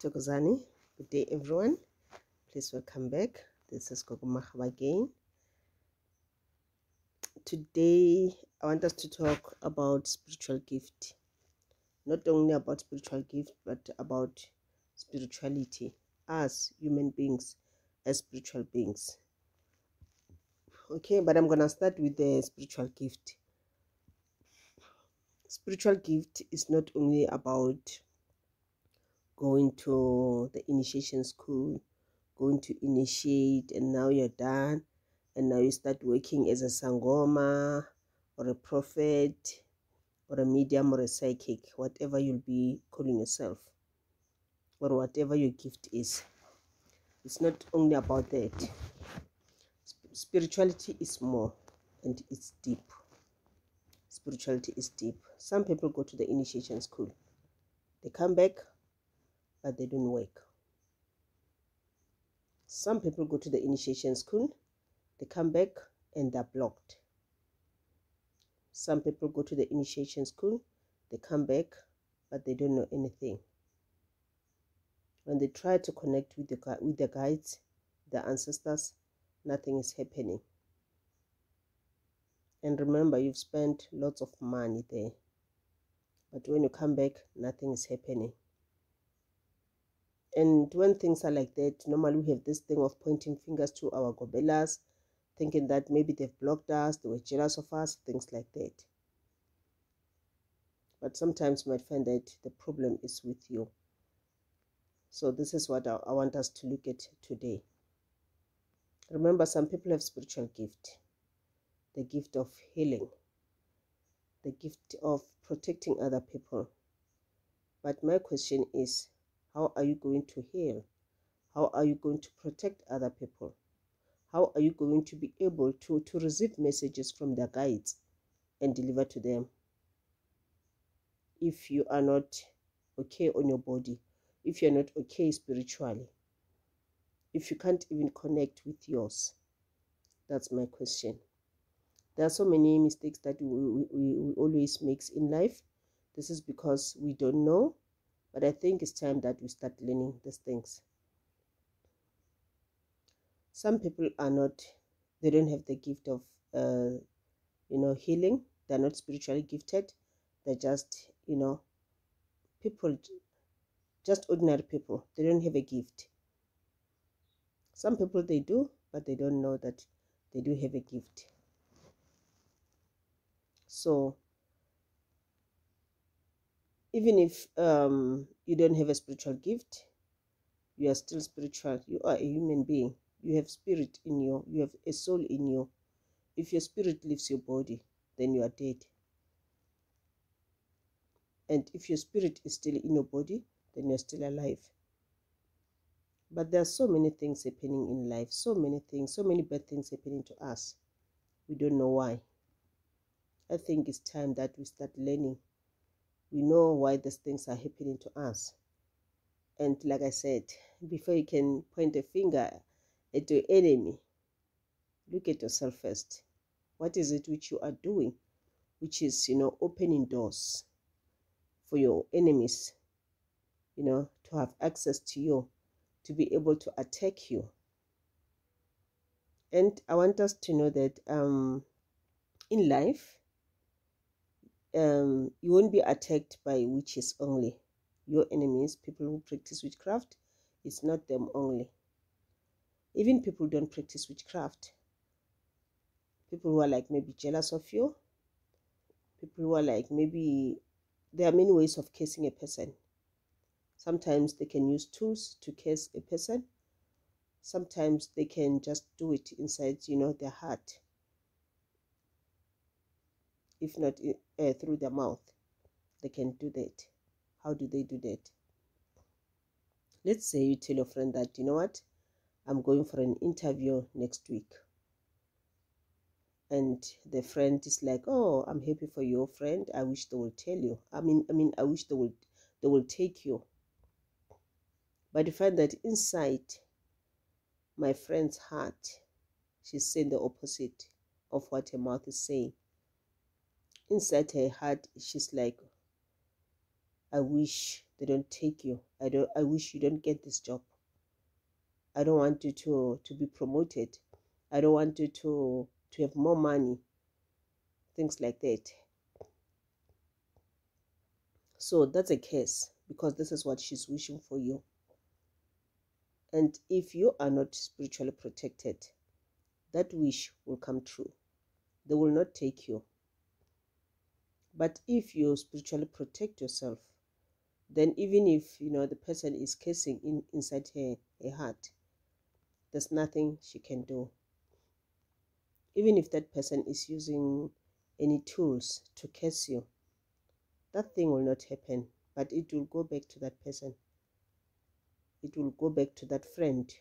Thokozani. Good day, everyone. Please welcome back. This is Gogo Mahaba again. Today, I want us to talk about spiritual gift. Not only about spiritual gift, but about spirituality as human beings, as spiritual beings. Okay, but I'm going to start with the spiritual gift. Spiritual gift is not only about going to the initiation school, going to initiate, and now you're done, and now you start working as a sangoma or a prophet or a medium or a psychic, whatever you'll be calling yourself, or whatever your gift is. It's not only about that. Spirituality is more, and it's deep. Spirituality is deep. Some people go to the initiation school, they come back, but they don't work. Some people go to the initiation school, they come back and they're blocked. Some people go to the initiation school, they come back, but they don't know anything. When they try to connect with the guides, the ancestors, nothing is happening. And remember, you've spent lots of money there. But when you come back, nothing is happening. And when things are like that, normally we have this thing of pointing fingers to our gobelas, thinking that maybe they've blocked us, they were jealous of us, things like that. But sometimes you might find that the problem is with you. So this is what I want us to look at today. Remember, some people have spiritual gift. The gift of healing. The gift of protecting other people. But my question is, how are you going to heal? How are you going to protect other people? How are you going to be able to receive messages from their guides and deliver to them if you are not okay on your body, if you're not okay spiritually, if you can't even connect with yours? That's my question. There are so many mistakes that we always make in life. This is because we don't know, but I think it's time that we start learning these things. Some people are not, they don't have the gift of, healing. They're not spiritually gifted. They're just, people, just ordinary people. They don't have a gift. Some people, they do, but they don't know that they do have a gift. So, even if you don't have a spiritual gift, you are still spiritual. You are a human being. You have spirit in you. You have a soul in you. If your spirit leaves your body, then you are dead. And if your spirit is still in your body, then you're still alive. But there are so many things happening in life. So many things, so many bad things happening to us. We don't know why. I think it's time that we start learning. We know why these things are happening to us. And like I said, before you can point a finger at your enemy, look at yourself first. What is it which you are doing, which is, opening doors for your enemies, to have access to you, to be able to attack you? And I want us to know that in life, you won't be attacked by witches only. Your enemies, people who practice witchcraft, it's not them only. Even people who don't practice witchcraft, people who are like maybe jealous of you, people who are like maybe, there are many ways of cursing a person. Sometimes they can use tools to curse a person. Sometimes they can just do it inside, their heart. If not through their mouth, they can do that. How do they do that? Let's say you tell your friend that, you know what, I'm going for an interview next week. And the friend is like, oh, I'm happy for your friend. I wish they will tell you. I wish they will take you. But you find that inside my friend's heart, she's saying the opposite of what her mouth is saying. Inside her heart, she's like, I wish They don't take you. I wish you don't get this job. I don't want you to be promoted. I don't want you to have more money. Things like that. So that's a curse, because this is what she's wishing for you. And if you are not spiritually protected, that wish will come true. They will not take you. But if you spiritually protect yourself, then even if the person is cursing inside her heart, there's nothing she can do. Even if that person is using any tools to curse you, that thing will not happen, but it will go back to that person. It will go back to that friend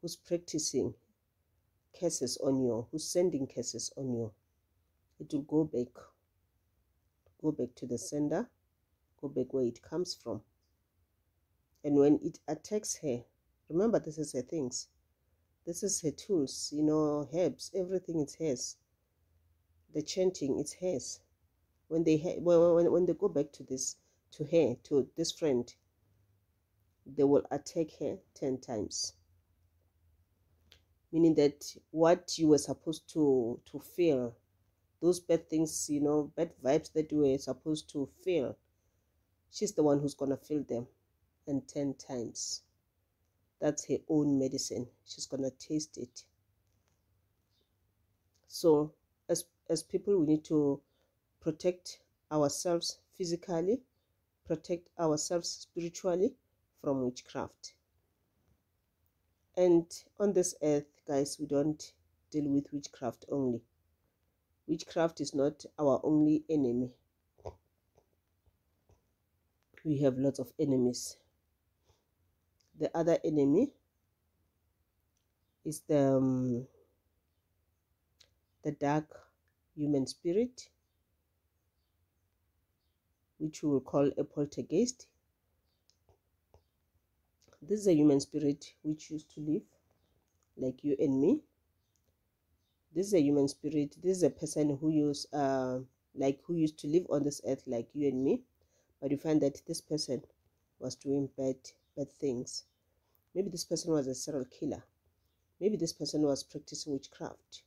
who's practicing curses on you, who's sending curses on you. It will go back to the sender, go back where it comes from. And when it attacks her, remember, this is her things. This is her tools, herbs, everything is hers. The chanting, it's hers. When they go back to this friend, they will attack her 10 times. Meaning that what you were supposed to feel, those bad things, bad vibes that you were supposed to feel, she's the one who's going to feel them, and 10 times. That's her own medicine. She's going to taste it. So as people, we need to protect ourselves physically, protect ourselves spiritually from witchcraft. And on this earth, guys, we don't deal with witchcraft only. Witchcraft is not our only enemy. We have lots of enemies. The other enemy is the dark human spirit, which we will call a poltergeist. This is a human spirit which used to live like you and me. This is a human spirit. This is a person who used to live on this earth like you and me. But you find that this person was doing bad things. Maybe this person was a serial killer. Maybe this person was practicing witchcraft.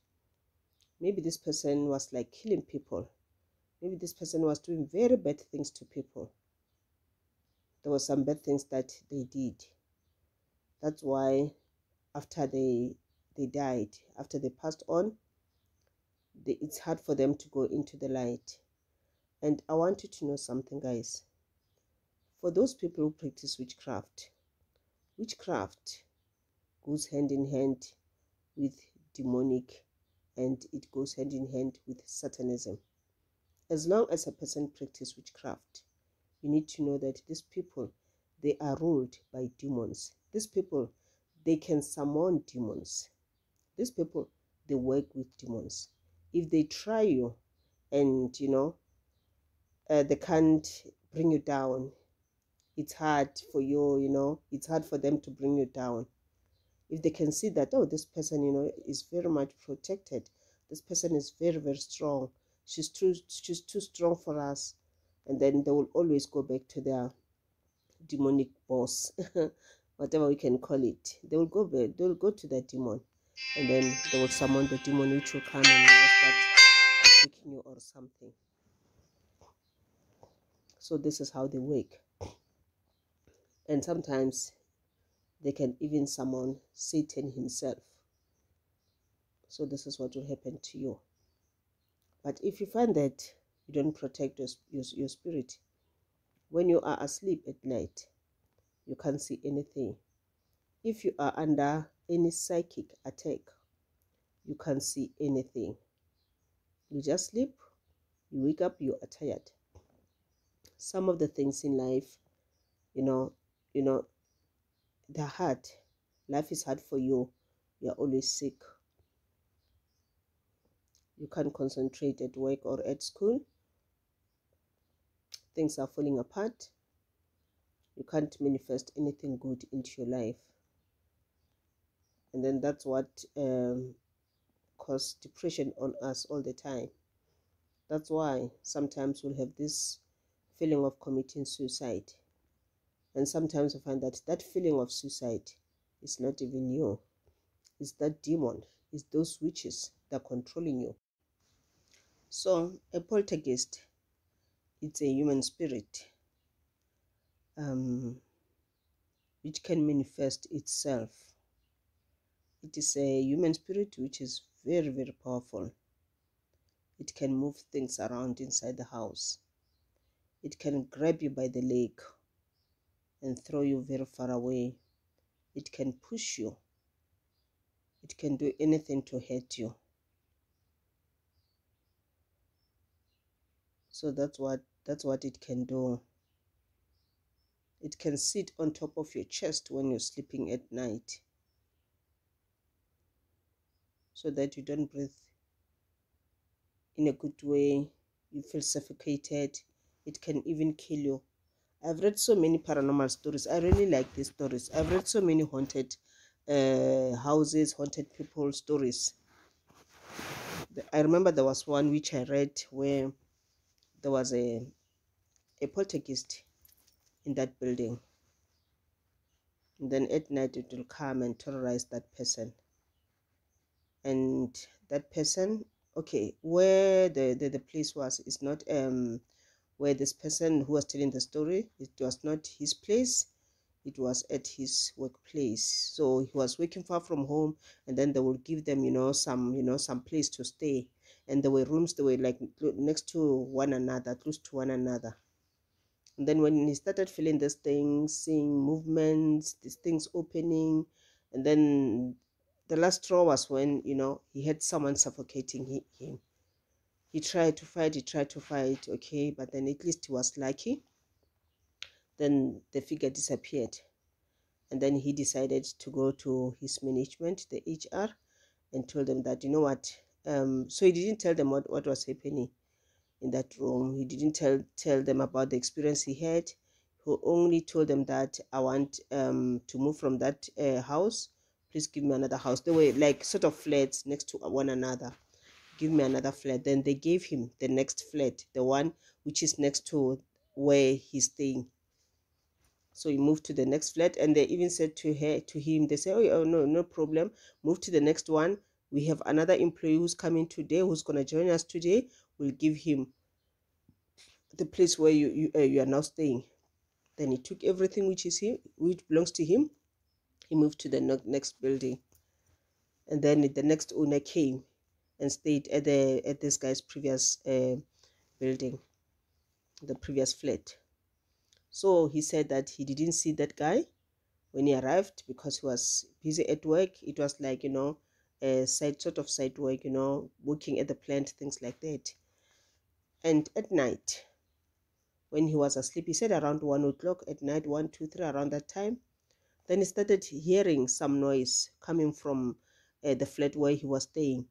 Maybe this person was like killing people. Maybe this person was doing very bad things to people. There were some bad things that they did. That's why after they died, after they passed on, it's hard for them to go into the light. And I want you to know something, guys. For those people who practice witchcraft goes hand in hand with demonic, and it goes hand in hand with satanism. As long as a person practices witchcraft, you need to know that these people, they are ruled by demons. These people, they can summon demons. These people, they work with demons. If they try you and they can't bring you down, it's hard for you, it's hard for them to bring you down. If they can see that, oh, this person, is very much protected, this person is very, very strong, she's too strong for us, and then they will always go back to their demonic boss, whatever we can call it. They will go to the demon, and then they will summon the demon, which will come and start attacking you or something. So this is how they work. And sometimes they can even summon Satan himself. So this is what will happen to you. But if you find that you don't protect your spirit, when you are asleep at night, you can't see anything. If you are under any psychic attack, you can't see anything. You just sleep, you wake up, you are tired. Some of the things in life, they're hard. Life is hard for you. You're always sick. You can't concentrate at work or at school. Things are falling apart. You can't manifest anything good into your life. And then that's what causes depression on us all the time. That's why sometimes we'll have this feeling of committing suicide. And sometimes you find that that feeling of suicide is not even you. It's that demon. It's those witches that are controlling you. So a poltergeist, it's a human spirit which can manifest itself. It is a human spirit which is very, very powerful. It can move things around inside the house. It can grab you by the leg and throw you very far away. It can push you. It can do anything to hurt you. So that's what it can do. It can sit on top of your chest when you're sleeping at night, so that you don't breathe in a good way. You feel suffocated. It can even kill you. I've read so many paranormal stories. I really like these stories. I've read so many haunted houses, haunted people stories. I remember there was one which I read where there was a poltergeist in that building. And then at night it will come and terrorize that person. And that person, okay, where the place was is not where this person who was telling the story, it was not his place. It was at his workplace. So he was working far from home, and then they will give them, some place to stay. And there were rooms, they were like next to one another, close to one another. And then when he started feeling these things, seeing movements, these things opening, and then the last straw was when, he had someone suffocating him. He tried to fight, okay, but then at least he was lucky. Then the figure disappeared. And then he decided to go to his management, the HR, and told them that, you know what, so he didn't tell them what was happening in that room. He didn't tell them about the experience he had. He only told them that I want to move from that house. Please give me another house. They were like sort of flats next to one another. Give me another flat. Then they gave him the next flat, the one which is next to where he's staying. So he moved to the next flat, and they even said to him, they say, oh no problem, move to the next one. We have another employee who's coming today, who's going to join us today. We'll give him the place where you are now staying. Then he took everything which belongs to him. He moved to the next building, and then the next owner came and stayed at this guy's previous building, the previous flat. So he said that he didn't see that guy when he arrived because he was busy at work. It was like, a side work, working at the plant, things like that. And at night, when he was asleep, he said around 1 o'clock at night, 1, 2, 3, around that time, then he started hearing some noise coming from the flat where he was staying.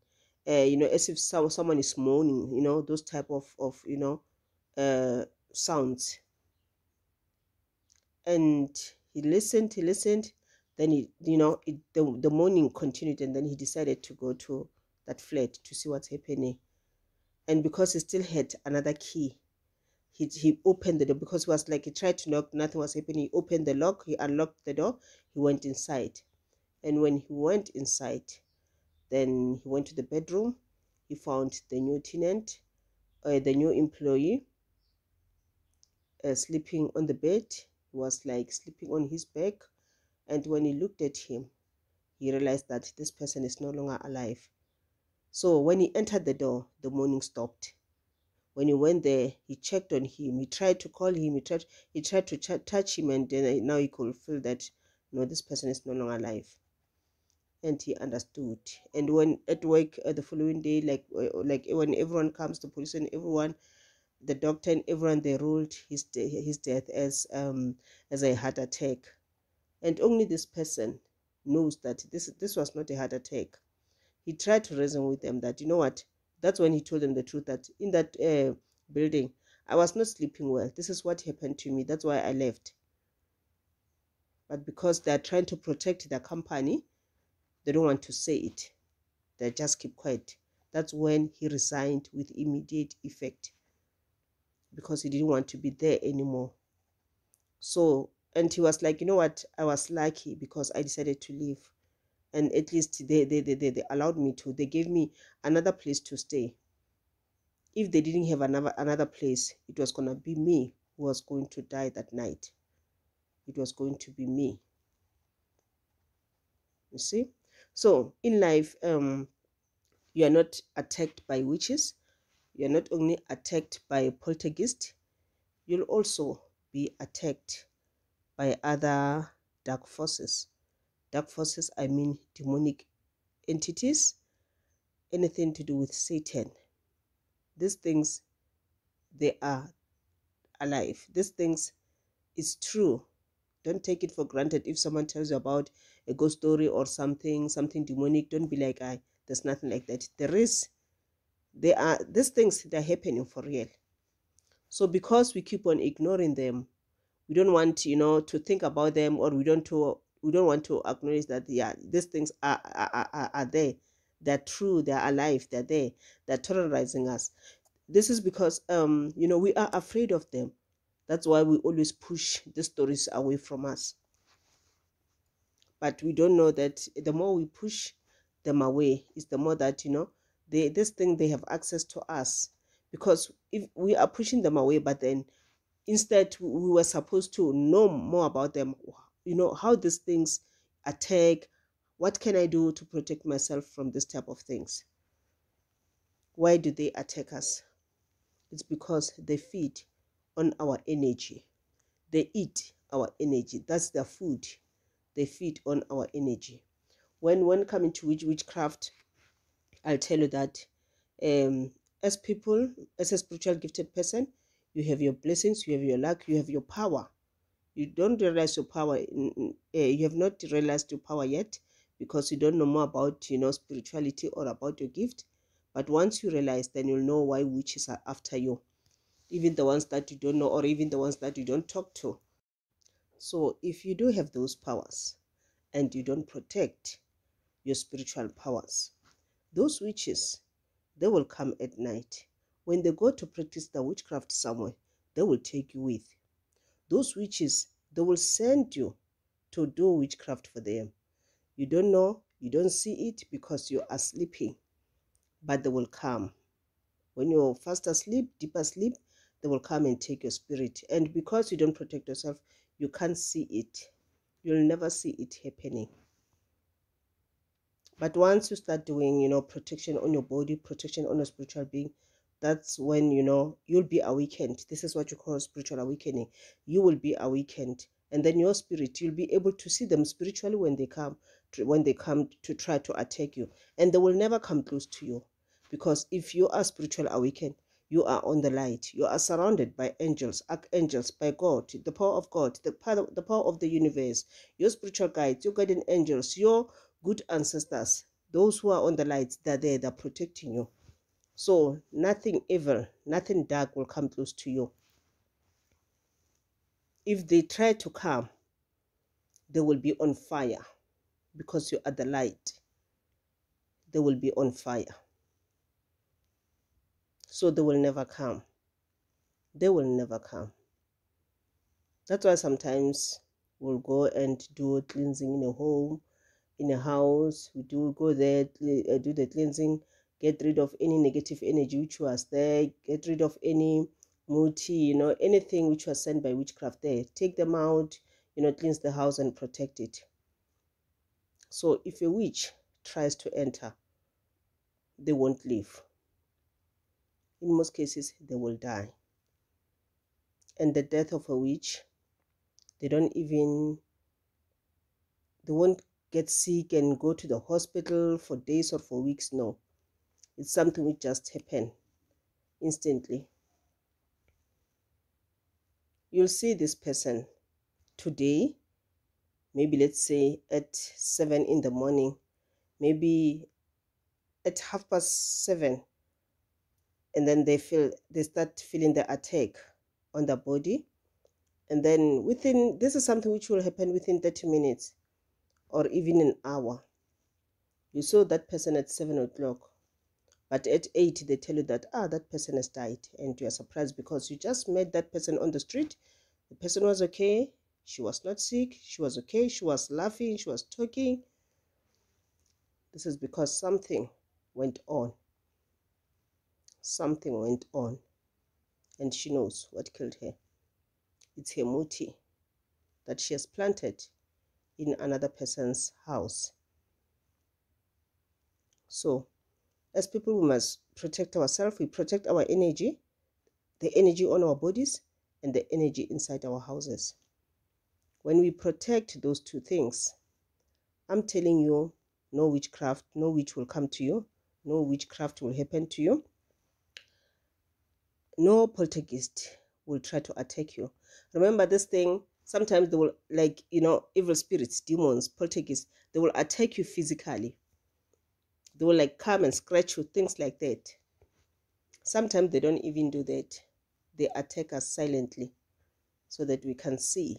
As if someone is moaning, those type of sounds. And he listened, then the moaning continued, and then he decided to go to that flat to see what's happening. And because he still had another key, he opened the door, because he was like, he tried to knock, nothing was happening. He opened the lock, he unlocked the door, he went inside. And when he went inside, then he went to the bedroom. He found the new tenant, the new employee, sleeping on the bed. He was like sleeping on his back. And when he looked at him, he realized that this person is no longer alive. So when he entered the door, the moaning stopped. When he went there, he checked on him. He tried to call him. He tried to touch him, and then now he could feel that, no, this person is no longer alive. And he understood. And when at work the following day, like when everyone comes, the police and everyone, the doctor and everyone, they ruled his death as a heart attack. And only this person knows that this was not a heart attack. He tried to reason with them that, you know what, that's when he told them the truth, that in that building, I was not sleeping well. This is what happened to me. That's why I left. But because they're trying to protect their company, they don't want to say it. They just keep quiet. That's when he resigned with immediate effect, because he didn't want to be there anymore. So And he was like, you know what, I was lucky because I decided to leave. And at least they allowed me to. They gave me another place to stay. If they didn't have another place, it was going to be me who was going to die that night. It was going to be me. You see? So in life, you are not attacked by witches. You are not only attacked by poltergeist, you'll also be attacked by other dark forces. Dark forces, I mean demonic entities, anything to do with Satan. These things, they are alive. These things is true. Don't take it for granted. If someone tells you about a ghost story or something demonic, don't be like, there's nothing like that. There are these things that are happening for real. So because we keep on ignoring them, we don't want, to think about them, or we don't want to acknowledge that, yeah, these things are there. They're true, they're alive, they're there, they're terrorizing us. This is because we are afraid of them. That's why we always push the stories away from us. But we don't know that the more we push them away, is the more that, this thing, they have access to us. Because if we are pushing them away, but then instead we were supposed to know more about them, how these things attack, what can I do to protect myself from this type of things. Why do they attack us? It's because they feed on our energy. They eat our energy. That's their food. They feed on our energy. When coming to witchcraft, I'll tell you that as people, as a spiritual gifted person, you have your blessings, you have your luck, you have your power. You don't realize your power. You have not realized your power yet because you don't know more about, spirituality or about your gift. But once you realize, then you'll know why witches are after you. Even the ones that you don't know, or even the ones that you don't talk to. So if you do have those powers and you don't protect your spiritual powers, those witches, they will come at night. When they go to practice the witchcraft somewhere, they will take you with. Those witches, they will send you to do witchcraft for them. You don't know, you don't see it because you are sleeping, but they will come. When you're fast asleep, deep asleep, they will come and take your spirit. And because you don't protect yourself, you can't see it. You'll never see it happening. But once you start doing, protection on your body, protection on your spiritual being, that's when, you'll be awakened. This is what you call spiritual awakening. You will be awakened. And then your spirit, you'll be able to see them spiritually when they come to try to attack you. And they will never come close to you. Because if you are spiritual awakened, you are on the light. You are surrounded by angels, archangels, by God, the power of God, the power of the universe, your spiritual guides, your guardian angels, your good ancestors, those who are on the lights, they're there, they're protecting you. So nothing evil, nothing dark will come close to you. If they try to come, they will be on fire because you are the light. They will be on fire. So they will never come. They will never come. That's why sometimes we'll go and do cleansing in a home, in a house. We do go there, do the cleansing, get rid of any negative energy which was there, get rid of any muti, anything which was sent by witchcraft there. Take them out, cleanse the house and protect it. So if a witch tries to enter, they won't leave. In most cases, they will die. And the death of a witch, they won't get sick and go to the hospital for days or for weeks. No, it's something which just happen instantly. You'll see this person today, maybe let's say at 7 in the morning, maybe at 7:30, and then they start feeling the attack on the body. And then this is something which will happen within 30 minutes or even an hour. You saw that person at 7 o'clock, but at 8 they tell you that that person has died, and you are surprised because you just met that person on the street. The person was okay, She was not sick. She was okay. She was laughing. She was talking. This is because something went on. Something went on. And she knows what killed her. It's her muti that she has planted in another person's house. So, as people, we must protect ourselves. We protect our energy, the energy on our bodies, and the energy inside our houses. When we protect those two things, I'm telling you, no witchcraft, no witch will come to you. No witchcraft will happen to you. No poltergeist will try to attack you. Remember this thing, sometimes they will, like, evil spirits, demons, poltergeists, they will attack you physically. They will like come and scratch you, things like that. Sometimes they don't even do that. They attack us silently so that we can see.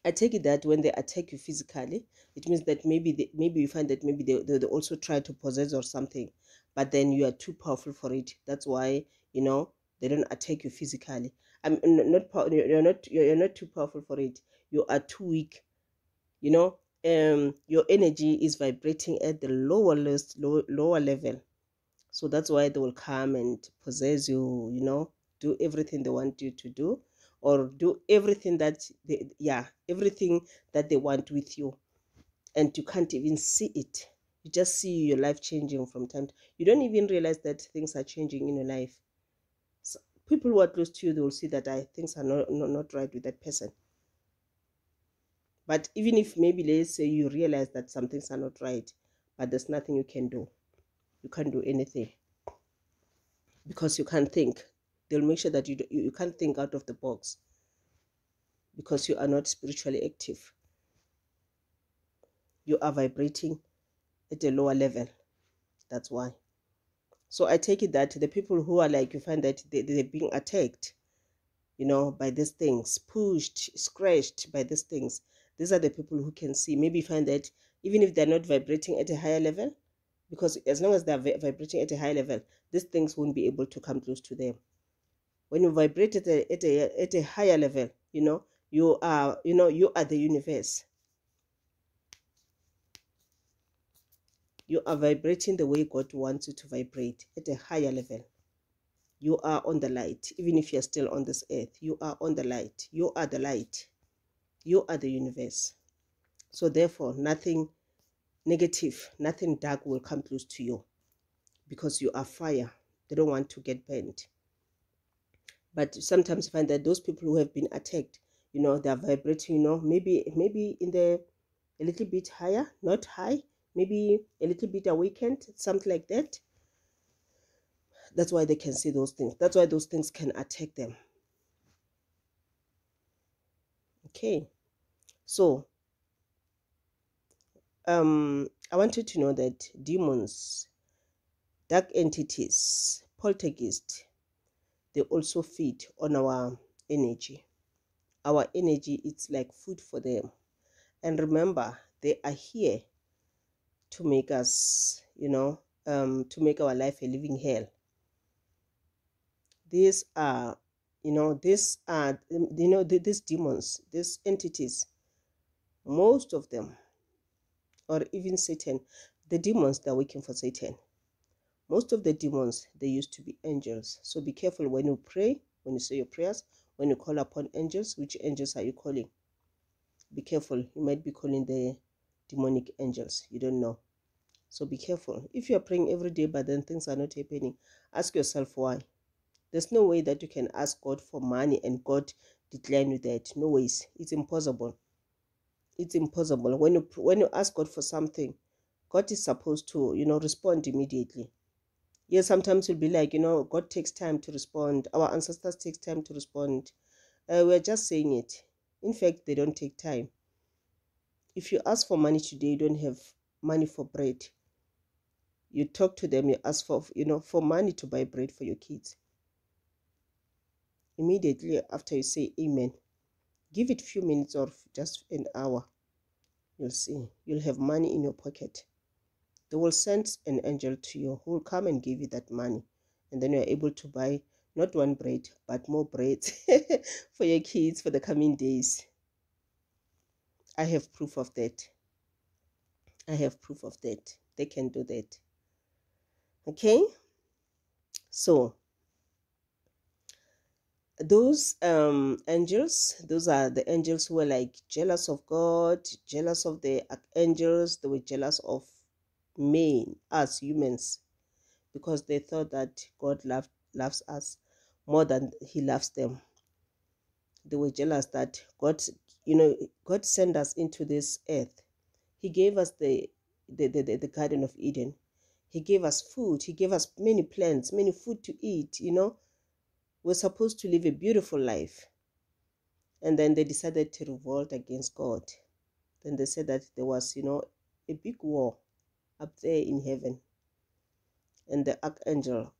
I take it that when they attack you physically, it means that maybe you find that maybe they also try to possess or something, but then you are too powerful for it. That's why they don't attack you physically. You're not too powerful for it. You are too weak. Your energy is vibrating at the lower level, so that's why they will come and possess you. Do everything they want you to do, or do everything that everything that they want with you, and you can't even see it. You just see your life changing from time to time. You don't even realize that things are changing in your life. So people who are close to you, they will see that things are not right with that person. But even if maybe let's say you realize that some things are not right, but there's nothing you can do. You can't do anything because you can't think. They'll make sure that you can't think out of the box because you are not spiritually active. You are vibrating at a lower level. That's why. So I take it that the people who are like, you find that they're being attacked, by these things, pushed, scratched by these things. These are the people who can see. Maybe find that even if they're not vibrating at a higher level, because as long as they're vibrating at a high level, these things won't be able to come close to them. When you vibrate at a higher level, you are the universe. You are vibrating the way God wants you to vibrate at a higher level. You are on the light. Even if you're still on this earth, you are on the light. You are the light. You are the universe. So therefore, nothing negative, nothing dark will come close to you, because you are fire. They don't want to get burned. But sometimes you find that those people who have been attacked, they're vibrating, maybe in the a little bit higher, not high, maybe a little bit awakened, something like that. That's why they can see those things. That's why those things can attack them. Okay. So, I want you to know that demons, dark entities, poltergeists, they also feed on our energy. Our energy, it's like food for them. And remember, they are here to make us, to make our life a living hell. These are, these demons, these entities, most of them, or even Satan, the demons, they're working for Satan. Most of the demons, they used to be angels. So be careful when you pray, when you say your prayers, when you call upon angels. Which angels are you calling? Be careful. You might be calling the demonic angels. You don't know. So be careful. If you are praying every day, but then things are not happening, ask yourself why. There's no way that you can ask God for money and God decline you that. No ways. It's impossible. It's impossible. When you ask God for something, God is supposed to, respond immediately. Yes, sometimes you'll be like, God takes time to respond. Our ancestors take time to respond. We're just saying it. In fact, they don't take time. If you ask for money today, you don't have money for bread. You talk to them, you ask for, for money to buy bread for your kids. Immediately after you say amen, give it a few minutes or just an hour. You'll see. You'll have money in your pocket. They will send an angel to you who will come and give you that money. And then you're able to buy, not one bread, but more bread for your kids for the coming days. I have proof of that. I have proof of that. They can do that. Okay? So, those angels, those are the angels who were like jealous of God, jealous of the archangels. They were jealous of men, us humans, because they thought that God loves us more than he loves them. They were jealous that God sent us into this earth. He gave us the Garden of Eden. He gave us food. He gave us many plants, many food to eat. We're supposed to live a beautiful life. And then they decided to revolt against God. Then they said that there was, a big war up there in heaven. And the archangels,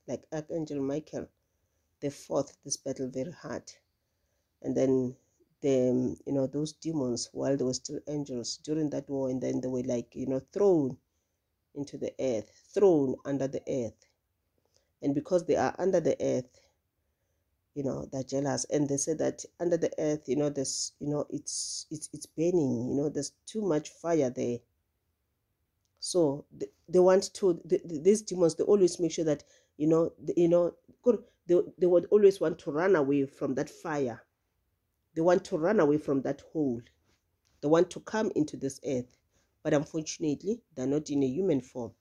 like Archangel Michael, they fought this battle very hard. And then those demons, while they were still angels during that war, and then they were like, thrown into the earth, thrown under the earth. And because they are under the earth, they're jealous. And they say that under the earth, there's, it's burning, there's too much fire there. So they want to, these demons, they always make sure that, they would always want to run away from that fire. They want to run away from that hole. They want to come into this earth. But unfortunately, they're not in a human form.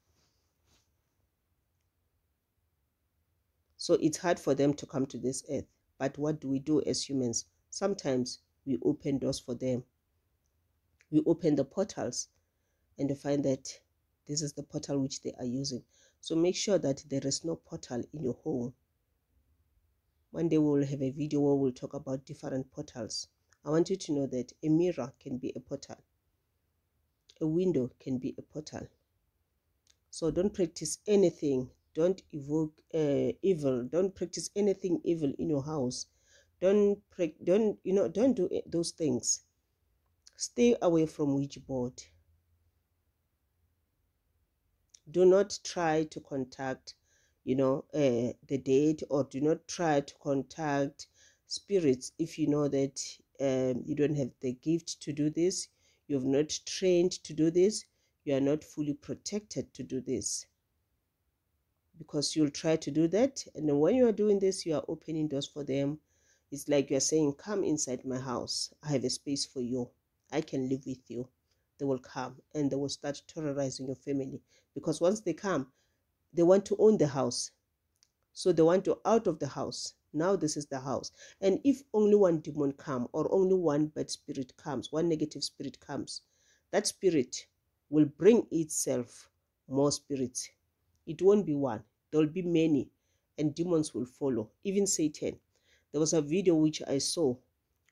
So it's hard for them to come to this earth. But what do we do as humans? Sometimes we open doors for them. We open the portals and we find that this is the portal which they are using. So make sure that there is no portal in your home. One day we will have a video where we'll talk about different portals. I want you to know that a mirror can be a portal. A window can be a portal. So don't practice anything. Don't evoke evil. Don't practice anything evil in your house. Don't do those things. Stay away from Ouija board. Do not try to contact, the dead, or do not try to contact spirits if you know that you don't have the gift to do this. You've not trained to do this. You are not fully protected to do this. Because you'll try to do that, and then when you are doing this, you are opening doors for them. It's like you're saying, come inside my house. I have a space for you. I can live with you. They will come and they will start terrorizing your family. Because once they come, they want to own the house. So they want you out of the house. Now this is the house. And if only one demon comes, or only one bad spirit comes, one negative spirit comes, that spirit will bring itself more spirits. It won't be one. There will be many, and demons will follow. Even Satan. There was a video which I saw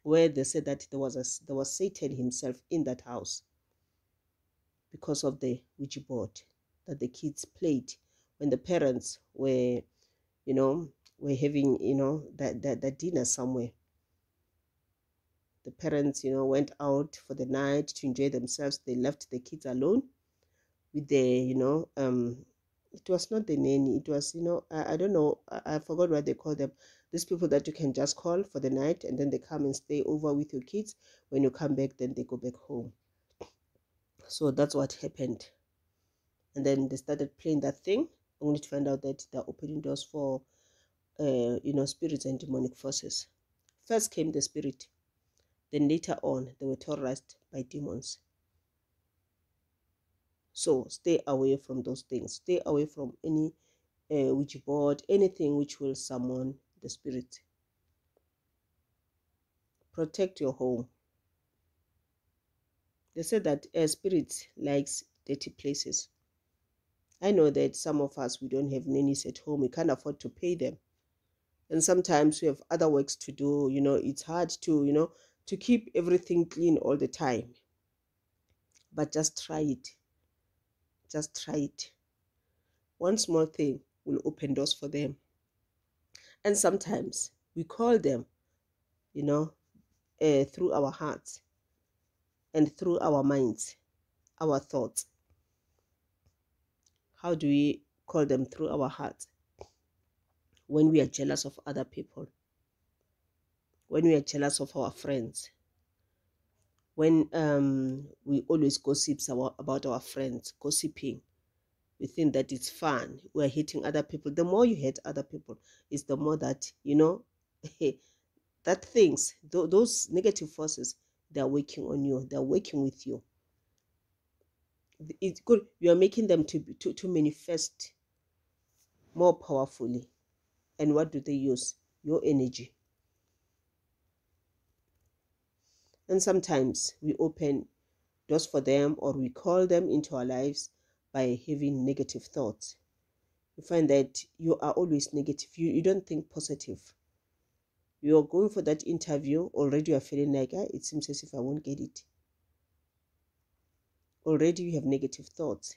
where they said that there was Satan himself in that house because of the Ouija board that the kids played when the parents were having that dinner somewhere. The parents went out for the night to enjoy themselves. They left the kids alone with the it was not the nanny. It was I don't know, I forgot what they call them. These people that you can just call for the night, and then they come and stay over with your kids. When you come back, then they go back home. So that's what happened. And then they started playing that thing, only to find out that they're opening doors for spirits and demonic forces. First came the spirit, then later on they were terrorized by demons. So stay away from those things. Stay away from any Ouija board, anything which will summon the spirit. Protect your home. They said that spirit likes dirty places. I know that some of us, we don't have nannies at home. We can't afford to pay them. And sometimes we have other works to do. It's hard to, to keep everything clean all the time. But just try it. Just try it. One small thing will open doors for them. And sometimes we call them, through our hearts and through our minds, our thoughts. How do we call them? Through our hearts. when we are jealous of other people, when we are jealous of our friends, when we always gossips about our friends, gossiping. We think that it's fun. We're hating other people. The more you hate other people, is the more that, that things, those negative forces, they're working on you. They're working with you. It's good. You are making them to manifest more powerfully. And what do they use? Your energy. And sometimes we open doors for them, or we call them into our lives by having negative thoughts. You find that you are always negative. You don't think positive. You're going for that interview, already you're feeling like, it seems as if I won't get it. Already you have negative thoughts.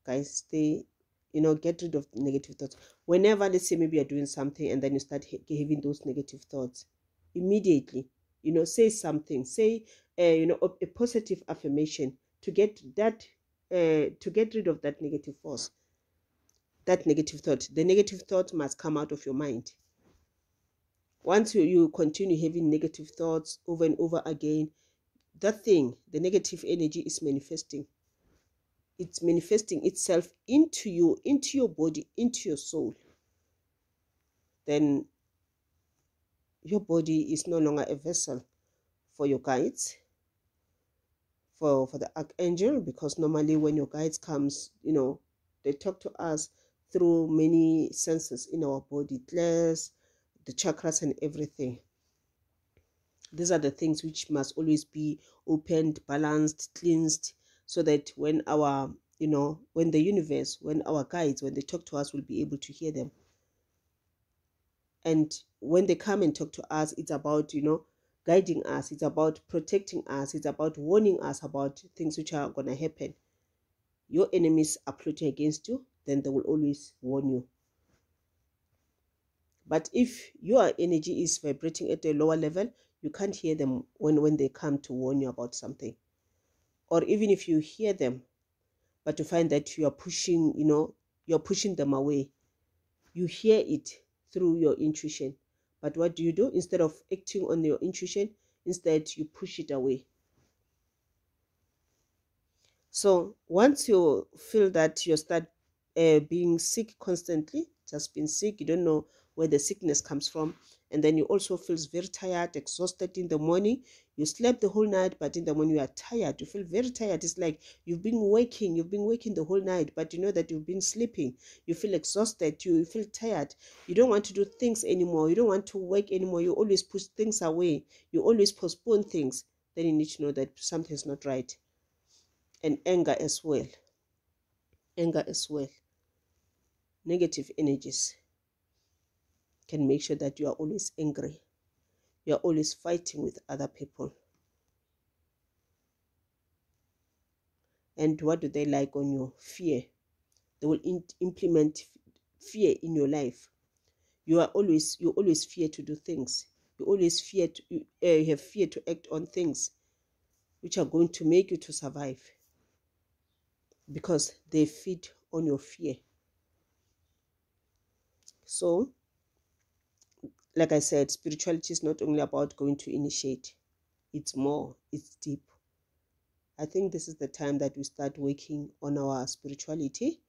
Guys, get rid of negative thoughts. Whenever, let's say, maybe you're doing something and then you start having those negative thoughts, immediately, say something. Say, a positive affirmation to get rid of that negative force, that negative thought. The negative thought must come out of your mind. Once you continue having negative thoughts over and over again, that thing, the negative energy, is manifesting. It's manifesting itself into you, into your body, into your soul. Then your body is no longer a vessel for your guides, for the archangel, because normally when your guides comes, they talk to us through many senses in our body, clairs, the chakras and everything. These are the things which must always be opened, balanced, cleansed, so that when when the universe, when our guides, when they talk to us, we'll be able to hear them. And when they come and talk to us, it's about, guiding us. It's about protecting us. It's about warning us about things which are going to happen. Your enemies are plotting against you, then they will always warn you. But if your energy is vibrating at a lower level, you can't hear them when they come to warn you about something. Or even if you hear them, but you find that you are pushing, you're pushing them away. You hear it through your intuition. But what do? Instead of acting on your intuition, instead you push it away. So once you feel that you start being sick constantly, just being sick, you don't know where the sickness comes from, and then you also feel very tired, exhausted in the morning. You slept the whole night, but in the morning you are tired. You feel very tired. It's like you've been waking the whole night, but you know that you've been sleeping. You feel exhausted. You feel tired. You don't want to do things anymore. You don't want to work anymore. You always push things away. You always postpone things. Then you need to know that something's not right. And anger as well. Anger as well. Negative energies can make sure that you are always angry. You are always fighting with other people. And what do they like on you? Fear. They will implement fear in your life. You always fear to do things. You always fear you have fear to act on things which are going to make you to survive, because they feed on your fear. So, like I said, spirituality is not only about going to initiate. It's more. It's deep. I think this is the time that we start working on our spirituality.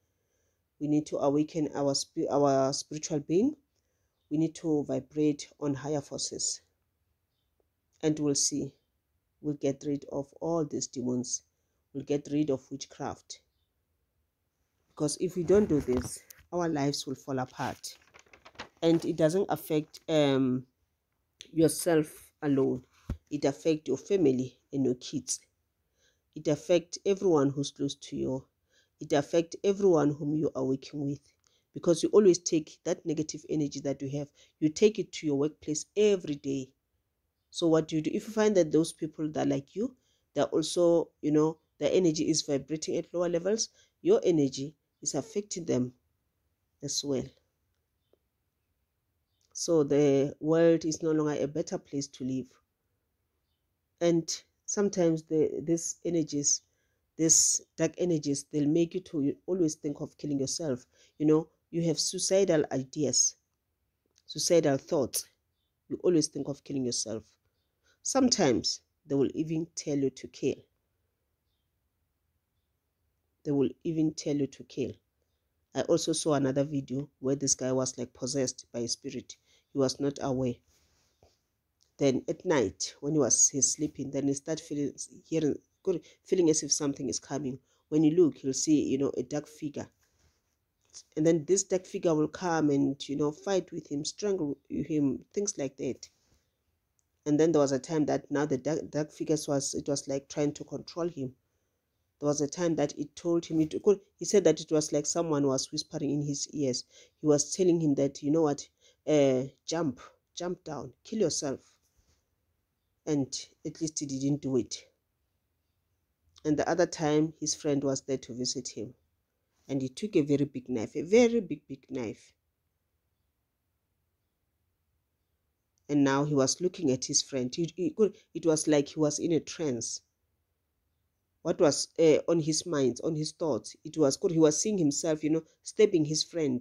We need to awaken our spiritual being. We need to vibrate on higher forces. And we'll see. We'll get rid of all these demons. We'll get rid of witchcraft. Because if we don't do this, our lives will fall apart. And it doesn't affect yourself alone. It affects your family and your kids. It affects everyone who's close to you. It affects everyone whom you are working with. Because you always take that negative energy that you have, you take it to your workplace every day. So what do? If you find that those people that are like you, they're also, their energy is vibrating at lower levels, your energy is affecting them as well. So the world is no longer a better place to live. And sometimes these energies, these dark energies, they'll make you to always think of killing yourself. You have suicidal ideas. suicidal thoughts, you always think of killing yourself. Sometimes they will even tell you to kill. They will even tell you to kill. I also saw another video where this guy was like possessed by a spirit. He was not aware. Then at night, when he's sleeping, then he started feeling as if something is coming. When you look, you'll see, a dark figure. And then this dark figure will come and, fight with him, strangle him, things like that. And then there was a time that now the dark figure was like trying to control him. There was a time that it told him, he said that it was like someone was whispering in his ears. He was telling him that, you know what, jump down, kill yourself. And at least he didn't do it. And the other time, his friend was there to visit him. And he took a very big knife, a very big knife. And now he was looking at his friend. It was like he was in a trance. What was on his mind, on his thoughts? It was good. He was seeing himself, stabbing his friend,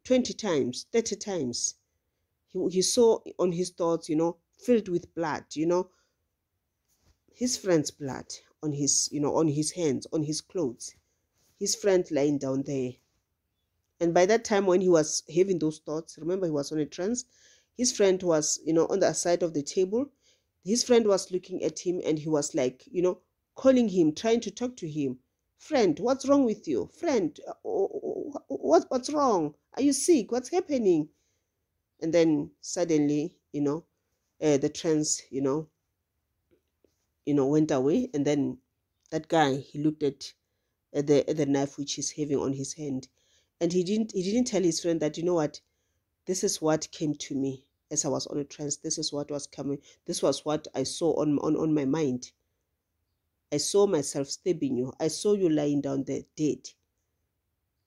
20 times, 30 times. He saw on his thoughts, filled with blood, his friend's blood on his, on his hands, on his clothes. His friend lying down there. And by that time when he was having those thoughts, remember he was on a trance, his friend was, on the side of the table. His friend was looking at him and he was like, calling him, trying to talk to him. Friend, what's wrong with you? Friend, what's wrong? Are you sick? What's happening? And then suddenly, the trance, went away. And then that guy, he looked at the knife which he's having on his hand, and he didn't tell his friend that, what, this is what came to me as I was on a trance. This is what was coming. This was what I saw on my mind. I saw myself stabbing you. I saw you lying down there dead.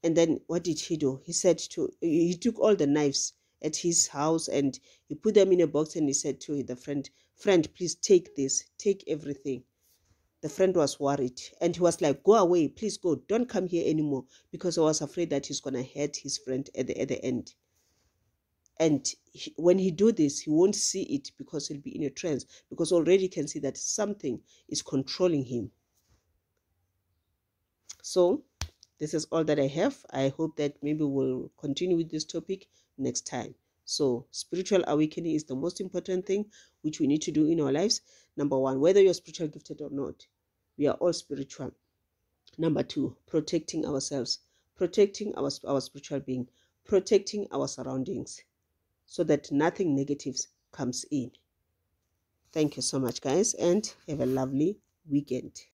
And then what did he do? He took all the knives at his house and he put them in a box, and he said to the friend, please take this, take everything. The friend was worried and he was like, go away, please go, don't come here anymore, because I was afraid that he's going to hurt his friend at the end. And when he do this, he won't see it because he'll be in a trance, because already he can see that something is controlling him. So this is all that I have. I hope that maybe we'll continue with this topic next time. So spiritual awakening is the most important thing which we need to do in our lives. Number one, whether you're spiritual gifted or not, we are all spiritual. Number two, protecting ourselves, protecting our spiritual being, protecting our surroundings so that nothing negative comes in. Thank you so much, guys, and have a lovely weekend.